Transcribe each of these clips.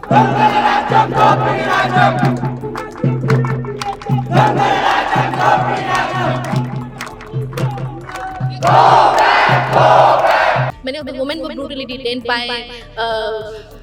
Many of the women were brutally detained by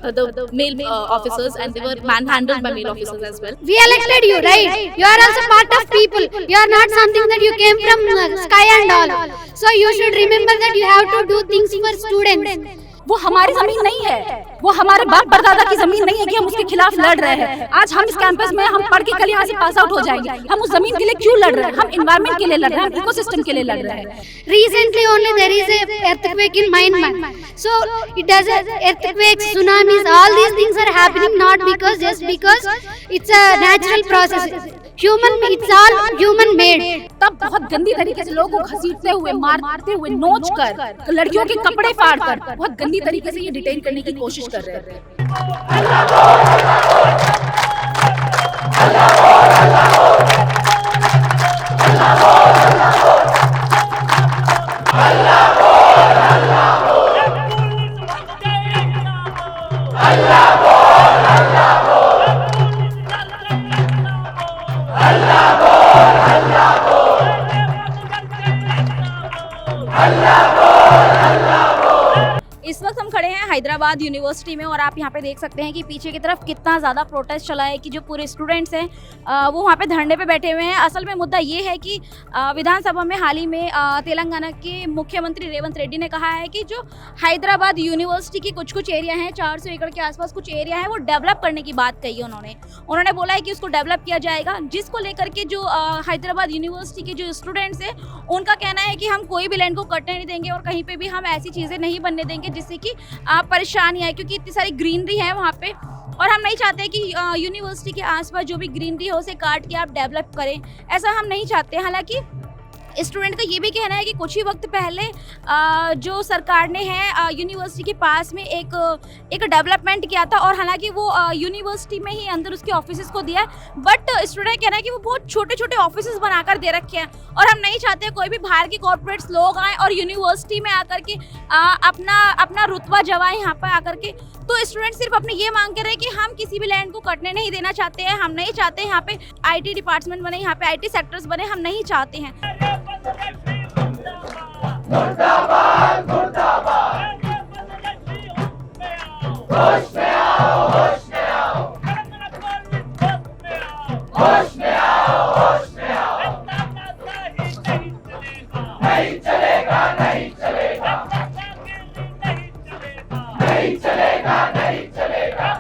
the male officers, and they were manhandled by male officers as well. We elected you, right? You are also part of people. You are not something that you came from sky and all. So you should remember that you have to do things for students. वो हमारी जमीन नहीं है, वो हमारे बाप परदादा की जमीन नहीं है कि हम उसके खिलाफ लड़ रहे हैं। आज हम इस कैंपस में हम पढ़ के कल यहाँ से पास आउट हो जाएंगे। हम उस जमीन के लिए क्यों लड़ रहे हैं? हम एनवायरनमेंट के लिए लड़ रहे हैं, हम इकोसिस्टम के लिए लड़ रहे हैं। Recently only there is a earthquake in Myanmar. So it does earthquakes, tsunamis, all these things are happening not just because it's a natural process. It's all human made. तब बहुत गंदी तरीके से लोगों को घसीटते हुए, मारते हुए, नोच कर, लड़कियों के कपड़े फाड़ कर बहुत गंदी तरीके से ये डिटेन करने की कोशिश कर रहे थे। इस वक्त हम खड़े हैं हैदराबाद यूनिवर्सिटी में और आप यहाँ पे देख सकते हैं कि पीछे की तरफ कितना ज़्यादा प्रोटेस्ट चला है कि जो पूरे स्टूडेंट्स हैं वो वहाँ पे धरने पे बैठे हुए हैं। असल में मुद्दा ये है कि विधानसभा में हाल ही में तेलंगाना के मुख्यमंत्री रेवंत रेड्डी ने कहा है कि जो हैदराबाद यूनिवर्सिटी की कुछ एरिया हैं, 400 एकड़ के आसपास कुछ एरिया है, वो डेवलप करने की बात कही है उन्होंने बोला है कि उसको डेवलप किया जाएगा, जिसको लेकर के जो हैदराबाद यूनिवर्सिटी के जो स्टूडेंट्स हैं उनका कहना है कि हम कोई भी लैंड को कटने नहीं देंगे और कहीं पे भी हम ऐसी चीज़ें नहीं बनने देंगे जिससे कि परेशानी आए, क्योंकि इतनी सारी ग्रीनरी है वहाँ पे और हम नहीं चाहते कि यूनिवर्सिटी के आसपास जो भी ग्रीनरी है उसे काट के आप डेवलप करें, ऐसा हम नहीं चाहते। हालांकि स्टूडेंट का ये भी कहना है कि कुछ ही वक्त पहले जो सरकार ने है यूनिवर्सिटी के पास में एक डेवलपमेंट किया था और हालांकि वो यूनिवर्सिटी में ही अंदर उसके ऑफिसेज को दिया है, बट स्टूडेंट कहना है कि वो बहुत छोटे छोटे ऑफिसेज बनाकर दे रखे हैं और हम नहीं चाहते कोई भी बाहर के कॉर्पोरेट्स लोग आए और यूनिवर्सिटी में आकर के अपना रुतबा जमाएं यहाँ पर आकर के। तो स्टूडेंट सिर्फ अपनी ये मांग कर रहे हैं कि हम किसी भी लैंड को कटने नहीं देना चाहते हैं, हम नहीं चाहते यहाँ पे IT डिपार्टमेंट बने, यहाँ पे IT सेक्टर्स बने, हम नहीं चाहते हैं। मुर्दाबाद मुर्दाबाद होश में आओ, होश में आओ, होश में आओ, होश में आओ, नहीं चलेगा, नहीं चलेगा, नहीं चलेगा, नहीं चलेगा,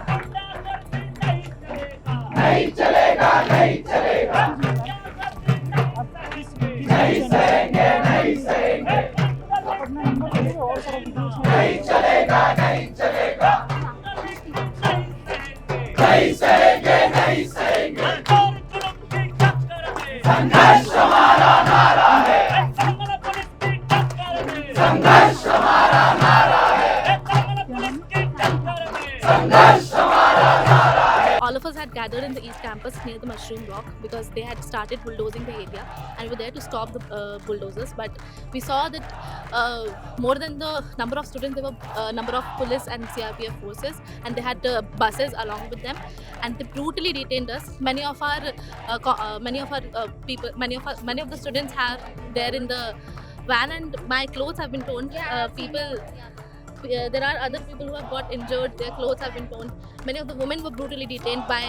नहीं चलेगा, नहीं चलेगा, नहीं सहेंगे, नहीं सहेंगे, नहीं चलेगा, नहीं चलेगा, नहीं सहेंगे, नहीं सहेंगे। संघर्ष हमारा नारा है, संघर्ष हमारा नारा है, संघर्ष हमारा नारा है। All of us had gathered in the East Campus near the Mushroom Rock because they had started bulldozing the area and were there to stop the bulldozers. But we saw that more than the number of students, there were number of police and CRPF forces, and they had buses along with them, and they brutally detained us. Many of the students have there in the van, and my clothes have been torn. There are other people who have got injured, their clothes have been torn. Many of the women were brutally detained by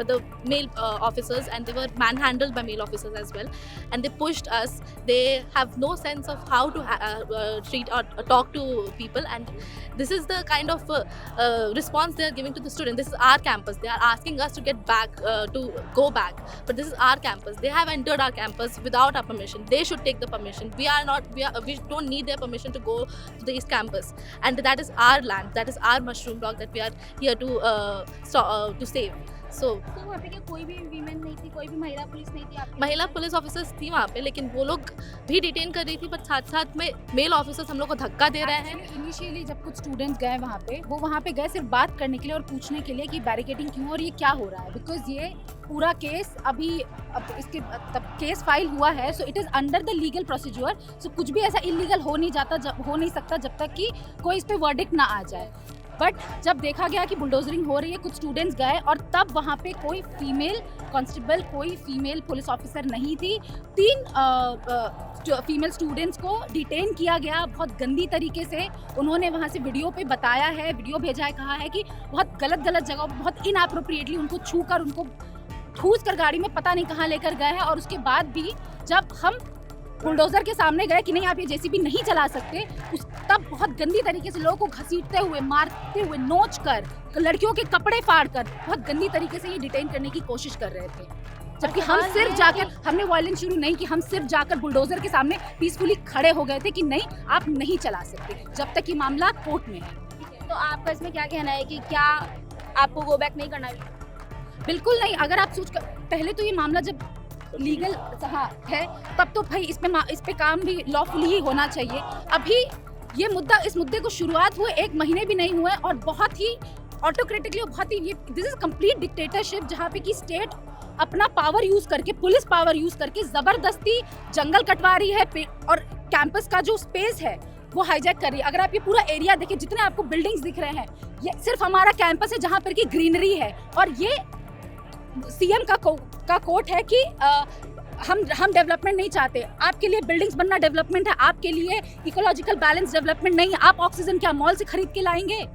the male officers, and they were manhandled by male officers as well. And they pushed us. They have no sense of how to treat or talk to people, and this is the kind of response they are giving to the students. This is our campus. They are asking us to get back, to go back. But this is our campus. They have entered our campus without our permission. They should take the permission. We don't need their permission to go to the East Campus. And that is our land. That is our Mushroom Rock that we are here to save. So वहाँ पे क्या कोई भी women नहीं थी, कोई भी महिला पुलिस नहीं थी आपके? महिला पुलिस ऑफिसर्स थी वहाँ पे, लेकिन वो लोग भी डिटेन कर रही थी, बट साथ साथ में मेल ऑफिसर्स हम लोग को धक्का दे रहे हैं। इनिशियली जब कुछ स्टूडेंट्स गए वहाँ पे, वो वहाँ पे गए सिर्फ बात करने के लिए और पूछने के लिए कि बैरिकेडिंग क्यों और ये क्या हो रहा है, बिकॉज ये पूरा केस अब इसके तब केस फाइल हुआ है, so it is under the legal procedure. So कुछ भी ऐसा इलीगल हो नहीं सकता जब तक कि कोई इस पर वर्डिक्ट ना आ जाए। बट जब देखा गया कि बुलडोजरिंग हो रही है, कुछ स्टूडेंट्स गए और तब वहाँ पे कोई फीमेल कांस्टेबल, कोई फीमेल पुलिस ऑफिसर नहीं थी। 3 फीमेल स्टूडेंट्स को डिटेन किया गया बहुत गंदी तरीके से। उन्होंने वहाँ से वीडियो पे बताया है, वीडियो भेजा है, कहा है कि बहुत गलत जगह, बहुत इनअप्रोप्रिएटली उनको छू कर, उनको ठूस कर गाड़ी में पता नहीं कहाँ लेकर गए हैं। और उसके बाद भी जब हम बुलडोजर के सामने गए कि नहीं आप ये जेसीबी नहीं चला सकते, तब बहुत गंदी तरीके से लोगों को घसीटते हुए, मारते हुए, नोच कर, लड़कियों के कपड़े फाड़ कर बहुत गंदी तरीके से ये डिटेन करने की कोशिश कर रहे थे। जबकि हम सिर्फ जाकर, हमने वायलेंस शुरू नहीं की, हम सिर्फ जाकर बुलडोजर के सामने पीसफुली खड़े हो गए थे कि नहीं आप नहीं चला सकते जब तक ये मामला कोर्ट में है। तो आपका इसमें क्या कहना है कि क्या आपको गो बैक नहीं करना है? बिल्कुल नहीं। अगर आप सोच कर, पहले तो ये मामला जब लीगल है तब तो भाई इस पे काम भी लॉफुली ही होना चाहिए। अभी ये मुद्दा, इस मुद्दे को शुरुआत हुए 1 महीने भी नहीं हुए और बहुत ही ऑटोक्रेटिकली, बहुत ही, दिस इज कंप्लीट डिक्टेटरशिप, जहाँ पे कि स्टेट अपना पावर यूज करके, पुलिस पावर यूज करके जबरदस्ती जंगल कटवा रही है और कैंपस का जो स्पेस है वो हाईजैक कर रही है। अगर आप ये पूरा एरिया देखें, जितने आपको बिल्डिंग्स दिख रहे हैं, ये सिर्फ हमारा कैंपस है जहाँ पर की ग्रीनरी है। और ये सीएम का कोट है कि हम डेवलपमेंट नहीं चाहते। आपके लिए बिल्डिंग्स बनना डेवलपमेंट है, आपके लिए इकोलॉजिकल बैलेंस डेवलपमेंट नहीं है। आप ऑक्सीजन क्या मॉल से खरीद के लाएंगे?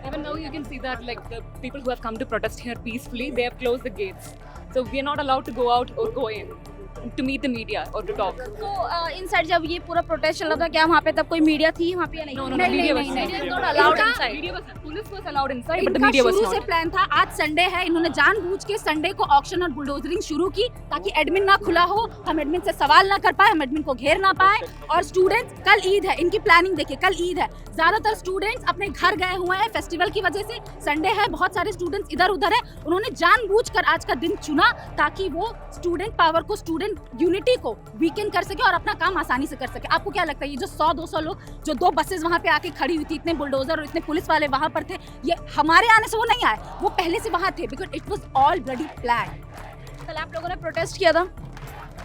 Even now you can see that like the people who have come to protest here peacefully, they have closed the gates. So we are not allowed to go out or go in to meet the media or to talk. तो inside जब ये पूरा protest चल रहा था, क्या वहाँ पे तब कोई मीडिया थी वहाँ पे या नहीं? No, नहीं, media नहीं, was नहीं, not. नहीं, Not allowed inside. Media was, police was allowed inside, but the इनका media was शुरू से not. प्लान था, आज संडे है, इन्होंने जानबूझ के संडे को ऑक्शन और बुलडोजरिंग शुरू की ताकि एडमिन ना खुला हो, हम एडमिन से सवाल ना कर पाए, हम एडमिन को घेर ना पाए। और स्टूडेंट्स, कल ईद है, इनकी प्लानिंग देखिए, कल ईद है, ज्यादातर स्टूडेंट्स अपने घर गए हुए हैं फेस्टिवल की वजह से। संडे है, बहुत सारे स्टूडेंट्स इधर उधर है। उन्होंने जानबूझकर आज का दिन चुना ताकि वो स्टूडेंट पावर को, स्टूडेंट यूनिटी को वीकेंड कर सके और अपना काम आसानी से कर सके। आपको क्या लगता है ये जो 100-200 लोग, जो 2 बसेस वहाँ पे आके खड़ी हुई थी, इतने बुलडोजर और इतने पुलिस वाले वहाँ पर थे, ये हमारे आने से वो नहीं आए, वो पहले से वहाँ थे, because it was all bloody plan. कल आप लोगों ने प्रोटेस्ट किया था?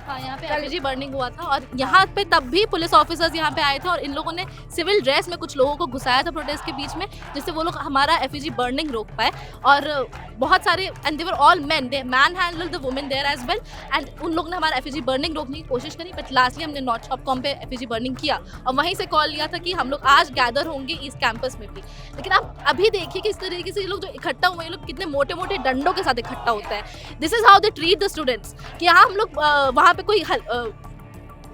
हाँ, यहाँ पे एफिजी बर्निंग हुआ था और यहाँ पे तब भी पुलिस ऑफिसर्स यहाँ पे आए थे और इन लोगों ने सिविल ड्रेस में कुछ लोगों को घुसाया था प्रोटेस्ट के बीच में, जिससे वो लोग हमारा एफिजी बर्निंग रोक पाए। और बहुत सारे, and they were all men, they man handle the women there as well, and उन लोगों ने हमारा एफिजी बर्निंग रोकने की कोशिश करी, बट लास्टली हमने नॉर्थ स्टॉपकॉम पे एफिजी बर्निंग किया और वहीं से कॉल लिया था कि हम लोग आज गैदर होंगे इस कैंपस में भी। लेकिन आप अभी देखिए कि इस तरीके से ये लोग जो इकट्ठा हुए हैं, लोग कितने मोटे मोटे डंडों के साथ इकट्ठा होता है। This is how they treat the students. कि यहाँ हम लोग वहाँ पे कोई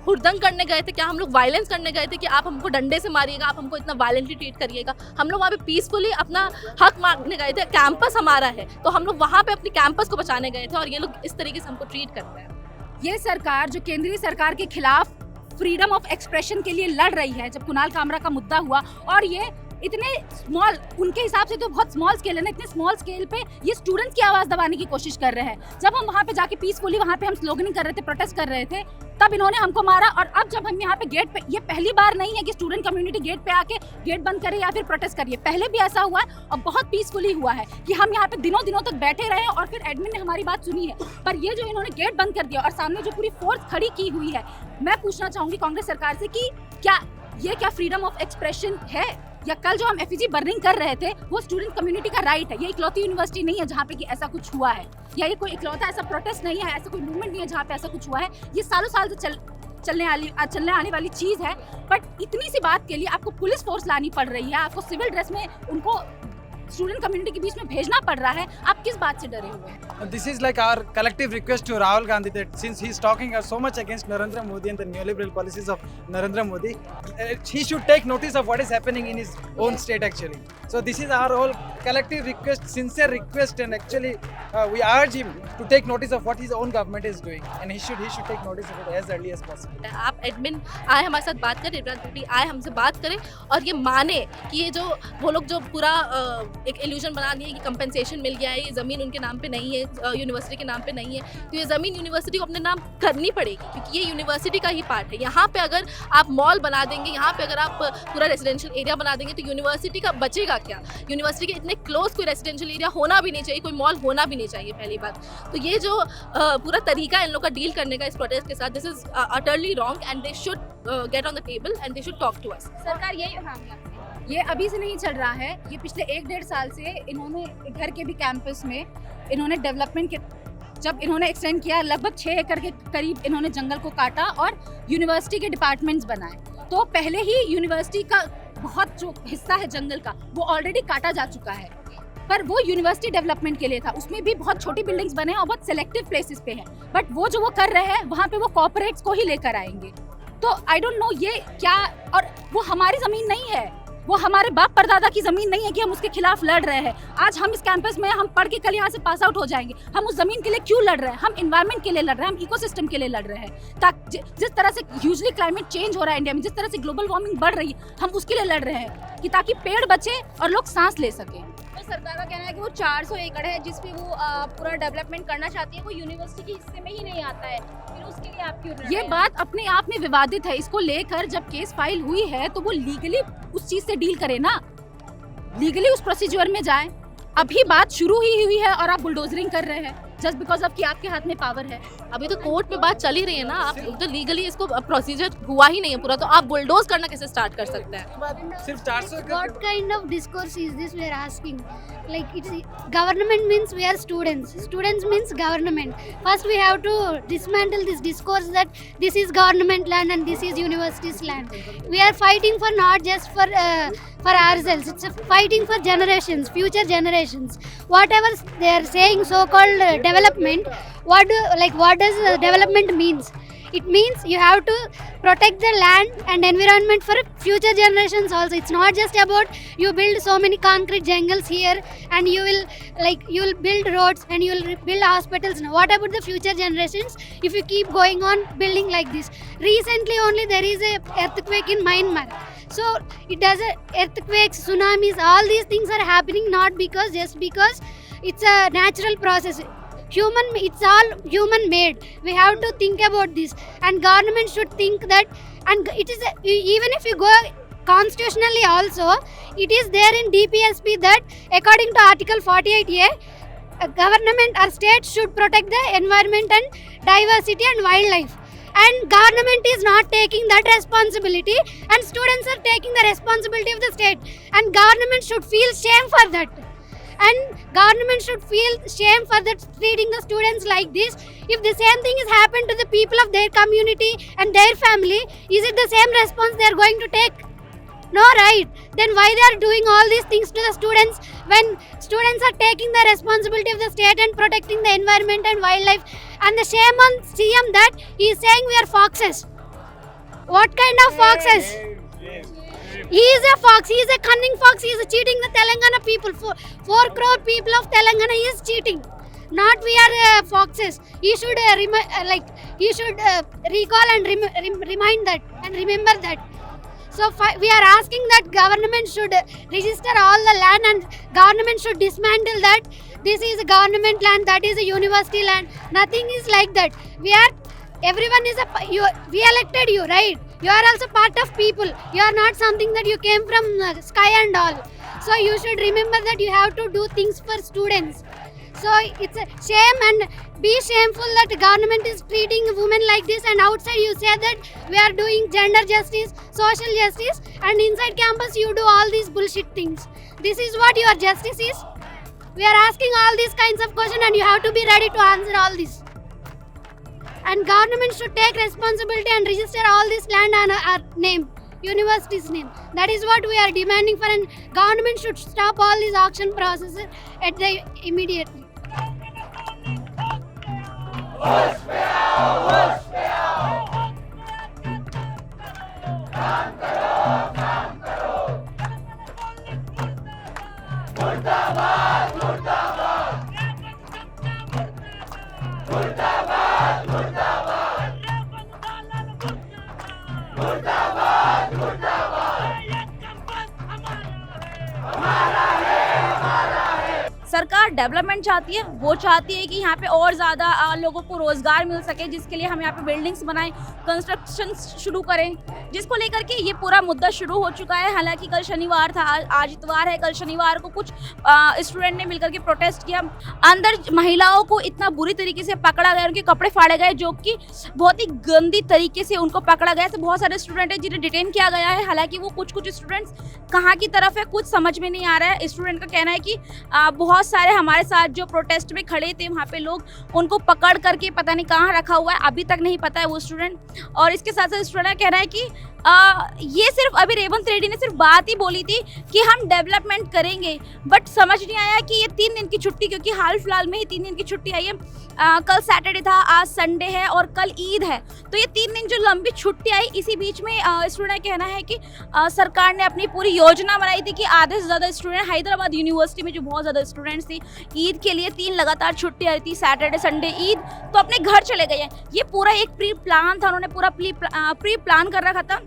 हुड़दंग करने गए थे, क्या हम लोग वायलेंस करने गए थे कि आप हमको डंडे से मारिएगा, आप हमको इतना वायलेंटली ट्रीट करिएगा? हम लोग वहाँ पे पीसफुली अपना हक मांगने गए थे, कैंपस हमारा है, तो हम लोग वहाँ पे अपनी कैंपस को बचाने गए थे और ये लोग इस तरीके से हमको ट्रीट करते हैं। ये सरकार जो केंद्रीय सरकार के खिलाफ फ्रीडम ऑफ एक्सप्रेशन के लिए लड़ रही है, जब कुणाल कामरा का मुद्दा हुआ और ये इतने स्मॉल, उनके हिसाब से तो बहुत स्मॉल स्केल है ना, इतने स्मॉल स्केल पे ये स्टूडेंट्स की आवाज़ दबाने की कोशिश कर रहे हैं। जब हम वहाँ पे जाके पीसफुली वहाँ पे हम स्लोगनिंग कर रहे थे, प्रोटेस्ट कर रहे थे, तब इन्होंने हमको मारा। और अब जब हम यहाँ पे गेट पे, ये पहली बार नहीं है कि स्टूडेंट कम्युनिटी गेट पे आके गेट बंद करे या फिर प्रोटेस्ट करिए, पहले भी ऐसा हुआ है और बहुत पीसफुली हुआ है कि हम यहाँ पे दिनों दिनों तक बैठे रहे और फिर एडमिन ने हमारी बात सुनी है। पर ये जो इन्होंने गेट बंद कर दिया और सामने जो पूरी फोर्स खड़ी की हुई है, मैं पूछना चाहूंगी कांग्रेस सरकार से कि क्या फ्रीडम ऑफ एक्सप्रेशन है? या कल जो हम एफिजी बर्निंग कर रहे थे वो स्टूडेंट कम्युनिटी का राइट है? ये इकलौती यूनिवर्सिटी नहीं है जहाँ पे कि ऐसा कुछ हुआ है, या ये कोई इकलौता ऐसा प्रोटेस्ट नहीं है, ऐसा कोई मूवमेंट नहीं है जहाँ पे ऐसा कुछ हुआ है। ये सालों साल से चलने आने वाली चीज़ है। बट इतनी सी बात के लिए आपको पुलिस फोर्स लानी पड़ रही है, आपको सिविल ड्रेस में उनको स्टूडेंट कम्युनिटी के बीच में भेजना पड़ रहा है। आप किस बात से डरे हुए हैं? This is like our collective request to Rahul Gandhi that since he is talking so much against Narendra Modi and the neoliberal policies of Narendra Modi, he should take notice of what is happening in his own state actually. So this is our whole collective request, sincere request, and actually we urge him to take notice of what his own government is doing, and he should take notice of it as early as possible. आप admin आए हमारे साथ बात करें, इमरान टूटी आए हमसे बात करें और ये माने कि ये जो वो लोग जो पूरा एक इल्यूजन बना दिए कि कंपेंसेशन मिल गया है, ये ज़मीन उनके नाम पे नहीं है, यूनिवर्सिटी के नाम पे नहीं है, तो ये ज़मीन यूनिवर्सिटी को अपने नाम करनी पड़ेगी क्योंकि ये यूनिवर्सिटी का ही पार्ट है। यहाँ पे अगर आप मॉल बना देंगे, यहाँ पे अगर आप पूरा रेजिडेंशियल एरिया बना देंगे तो यूनिवर्सिटी का बचेगा क्या? यूनिवर्सिटी के इतने क्लोज कोई रेजिडेंशियल एरिया होना भी नहीं चाहिए, कोई मॉल होना भी नहीं चाहिए पहली बात। तो ये जो पूरा तरीका इन लोग का डील करने का इस प्रोटेस्ट के साथ, this is utterly wrong and they should get on the table and they should talk to us. सरकार यही, हाँ ये अभी से नहीं चल रहा है, ये पिछले 1-1.5 साल से इन्होंने घर के भी कैंपस में इन्होंने डेवलपमेंट के जब इन्होंने एक्सटेंड किया, लगभग 6 एकड़ के करीब इन्होंने जंगल को काटा और यूनिवर्सिटी के डिपार्टमेंट्स बनाए। तो पहले ही यूनिवर्सिटी का बहुत जो हिस्सा है जंगल का वो ऑलरेडी काटा जा चुका है, पर वो यूनिवर्सिटी डेवलपमेंट के लिए था। उसमें भी बहुत छोटी बिल्डिंग्स बने हैं और बहुत सिलेक्टिव प्लेसेस पे है, बट वो जो वो कर रहे हैं वहाँ पे वो कॉर्पोरेट्स को ही लेकर आएंगे। तो आई डोंट नो ये क्या, और वो हमारी ज़मीन नहीं है, वो हमारे बाप परदादा की ज़मीन नहीं है कि हम उसके खिलाफ लड़ रहे हैं। आज हम इस कैंपस में हम पढ़ के कल यहाँ से पास आउट हो जाएंगे, हम उस ज़मीन के लिए क्यों लड़ रहे हैं? हम इन्वायरमेंट के लिए लड़ रहे हैं, हम इकोसिस्टम के लिए लड़ रहे हैं। ताकि जिस तरह से ह्यूजली क्लाइमेट चेंज हो रहा है इंडिया में, जिस तरह से ग्लोबल वार्मिंग बढ़ रही है, हम उसके लिए लड़ रहे हैं कि ताकि पेड़ बचे और लोग सांस ले सकें। तो सरकार का कहना है कि वो 400 एकड़ है जिस पे वो पूरा डेवलपमेंट करना चाहती है, वो यूनिवर्सिटी के हिस्से में ही नहीं आता है, फिर उसके लिए आप क्यों लड़ रहे ये हैं? बात अपने आप में विवादित है। इसको लेकर जब केस फाइल हुई है तो वो लीगली उस चीज से डील करे ना, लीगली उस प्रोसीजर में जाए। अभी बात शुरू ही हुई है और आप बुलडोजरिंग कर रहे हैं जस्ट बिकॉज ऑफ कि आपके हाथ में पावर है। अभी तो कोर्ट में बात चल ही रही है ना, आप तो लीगली इसको प्रोसीजर हुआ ही नहीं है पूरा, तो आप बुलडोज करना कैसे स्टार्ट कर सकते हैं? सिर्फ 400 What kind of discourse is this we are asking? Like it's government means we are students. Students means government. First we have to dismantle this discourse that this is government land and this is university's land. We are fighting for not just for ourselves. It's a fighting for generations, future generations. Whatever they are saying, so-called development. What does development means? It means you have to protect the land and environment for future generations also. It's not just about you build so many concrete jungles here and you will build roads and you will build hospitals. Now, what about the future generations if you keep going on building like this? Recently only there is a earthquake in Myanmar. So it does earthquakes, tsunamis, all these things are happening not just because it's a natural process. It's all human made. We have to think about this, and government should think that. And it is even if you go constitutionally also, it is there in DPSP that according to Article 48A, government or state should protect the environment and diversity and wildlife. And government is not taking that responsibility, and students are taking the responsibility of the state, and government should feel shame for that. And government should feel shame for that, treating the students like this. If the same thing is happened to the people of their community and their family, is it the same response they are going to take? No, right? Then why they are doing all these things to the students when students are taking the responsibility of the state and protecting the environment and wildlife? And the shame on CM that he is saying we are foxes. What kind of foxes? He is a fox, he is a cunning fox, he is cheating the Telangana people. 4 crore people of Telangana he is cheating. Not we are foxes. He should recall and remind that and remember that. So we are asking that government should register all the land and government should dismantle that. This is a government land, that is a university land. Nothing is like that. Everyone is we elected you, right? You are also part of people. You are not something that you came from sky and all. So you should remember that you have to do things for students. So it's a shame, and be shameful that the government is treating women like this, and outside you say that we are doing gender justice, social justice, and inside campus you do all these bullshit things. This is what your justice is? We are asking all these kinds of questions and you have to be ready to answer all this. And government should take responsibility and register all this land on our name, university's name. That is what we are demanding for, and government should stop all these auction processes immediately. सरकार development चाहती है, वो चाहती है कि यहाँ पे और ज़्यादा लोगों को रोज़गार मिल सके, जिसके लिए हम यहाँ पे बिल्डिंग्स बनाएं, कंस्ट्रक्शन शुरू करें, जिसको लेकर के ये पूरा मुद्दा शुरू हो चुका है। हालांकि कल शनिवार था, आज इतवार है, कल शनिवार को कुछ स्टूडेंट ने मिलकर के प्रोटेस्ट किया। अंदर महिलाओं को इतना बुरी तरीके से पकड़ा गया, उनके कपड़े फाड़े गए, जो कि बहुत ही गंदी तरीके से उनको पकड़ा गया। तो बहुत सारे स्टूडेंट हैं जिन्हें डिटेन किया गया है। हालांकि वो कुछ स्टूडेंट्स कहाँ की तरफ है कुछ समझ में नहीं आ रहा है। स्टूडेंट का कहना है कि बहुत सारे हमारे साथ जो प्रोटेस्ट में खड़े थे वहाँ पे लोग उनको पकड़ करके पता नहीं कहाँ रखा हुआ है, अभी तक नहीं पता है वो स्टूडेंट। और इसके साथ साथ स्टूडेंट का कहना है कि ये सिर्फ अभी रेवंत रेड्डी ने सिर्फ बात ही बोली थी कि हम डेवलपमेंट करेंगे, बट समझ नहीं आया कि ये 3 दिन की छुट्टी, क्योंकि हाल फिलहाल में ही 3 दिन की छुट्टी आई है। कल सैटरडे था, आज संडे है और कल ईद है, तो ये 3 दिन जो लंबी छुट्टी आई, इसी बीच में स्टूडेंट का कहना है कि सरकार ने अपनी पूरी योजना बनाई थी कि आधे से ज़्यादा स्टूडेंट हैदराबाद यूनिवर्सिटी में जो बहुत ज़्यादा स्टूडेंट्स थी, ईद के लिए 3 लगातार छुट्टी आई थी, सैटरडे संडे ईद, तो अपने घर चले गए हैं। ये पूरा एक प्री प्लान था, उन्होंने पूरा प्री प्लान कर रखा था,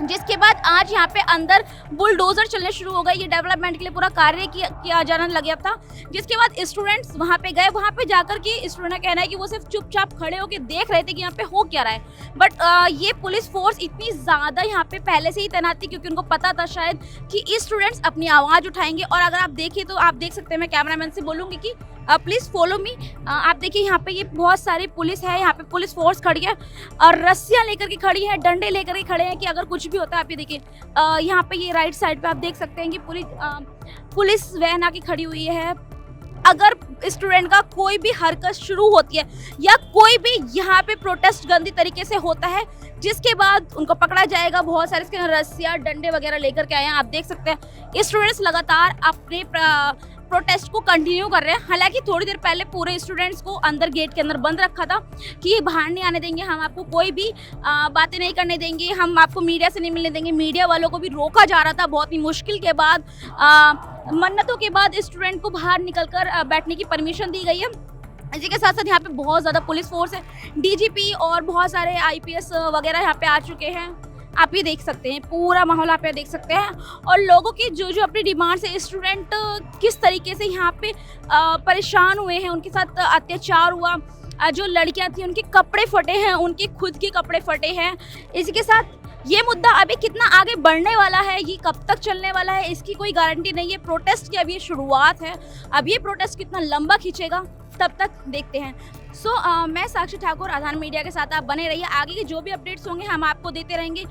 जिसके बाद आज यहाँ पे अंदर बुलडोजर चलने शुरू हो गए। ये डेवलपमेंट के लिए पूरा कार्य किया जाने लग गया था। जिसके बाद स्टूडेंट्स वहाँ पे गए, वहाँ पे जाकर के स्टूडेंट का कहना है कि वो सिर्फ चुपचाप खड़े होकर देख रहे थे कि यहाँ पे हो क्या रहा है। बट ये पुलिस फोर्स इतनी ज़्यादा यहाँ पे पहले से ही तैनात थी, क्योंकि उनको पता था शायद कि स्टूडेंट्स अपनी आवाज़ उठाएंगे। और अगर आप देखिए तो आप देख सकते हैं, मैं कैमरामैन से बोलूँगी कि प्लीज़ फॉलो मी। आप देखिए यहाँ पे ये बहुत सारी पुलिस है, यहाँ पे पुलिस फोर्स खड़ी है और रस्सियाँ लेकर के खड़ी है, डंडे लेकर के खड़े हैं कि अगर कुछ भी होता है। आप ये देखिए यहाँ पे ये राइट साइड पे आप देख सकते हैं कि पूरी पुलिस वैन आके खड़ी हुई है। अगर स्टूडेंट का कोई भी हरकत शुरू होती है या कोई भी यहाँ पे प्रोटेस्ट गंदी तरीके से होता है, जिसके बाद उनको पकड़ा जाएगा। बहुत सारे इसके रस्सियाँ डंडे वगैरह लेकर के आए हैं, आप देख सकते हैं। स्टूडेंट्स लगातार अपने प्रोटेस्ट को कंटिन्यू कर रहे हैं। हालांकि थोड़ी देर पहले पूरे स्टूडेंट्स को अंदर गेट के अंदर बंद रखा था कि ये बाहर नहीं आने देंगे, हम आपको कोई भी बातें नहीं करने देंगे, हम आपको मीडिया से नहीं मिलने देंगे। मीडिया वालों को भी रोका जा रहा था। बहुत ही मुश्किल के बाद, मन्नतों के बाद स्टूडेंट को बाहर निकलकर बैठने की परमिशन दी गई है। इसी के साथ साथ यहाँ पे बहुत ज़्यादा पुलिस फोर्स है, डीजीपी और बहुत सारे आईपीएस वगैरह यहाँ पे आ चुके हैं। आप ये देख सकते हैं, पूरा माहौल आप ये देख सकते हैं। और लोगों की जो अपनी डिमांड से स्टूडेंट किस तरीके से यहाँ पे परेशान हुए हैं, उनके साथ अत्याचार हुआ, जो लड़कियाँ थी उनके कपड़े फटे हैं, उनके खुद के कपड़े फटे हैं। इसी के साथ ये मुद्दा अभी कितना आगे बढ़ने वाला है, ये कब तक चलने वाला है, इसकी कोई गारंटी नहीं है। प्रोटेस्ट की अभी ये शुरुआत है, अब ये प्रोटेस्ट कितना लंबा खींचेगा तब तक देखते हैं। मैं साक्षी ठाकुर, आधार मीडिया के साथ आप बने रहिए। आगे के जो भी अपडेट्स होंगे हम आपको देते रहेंगे।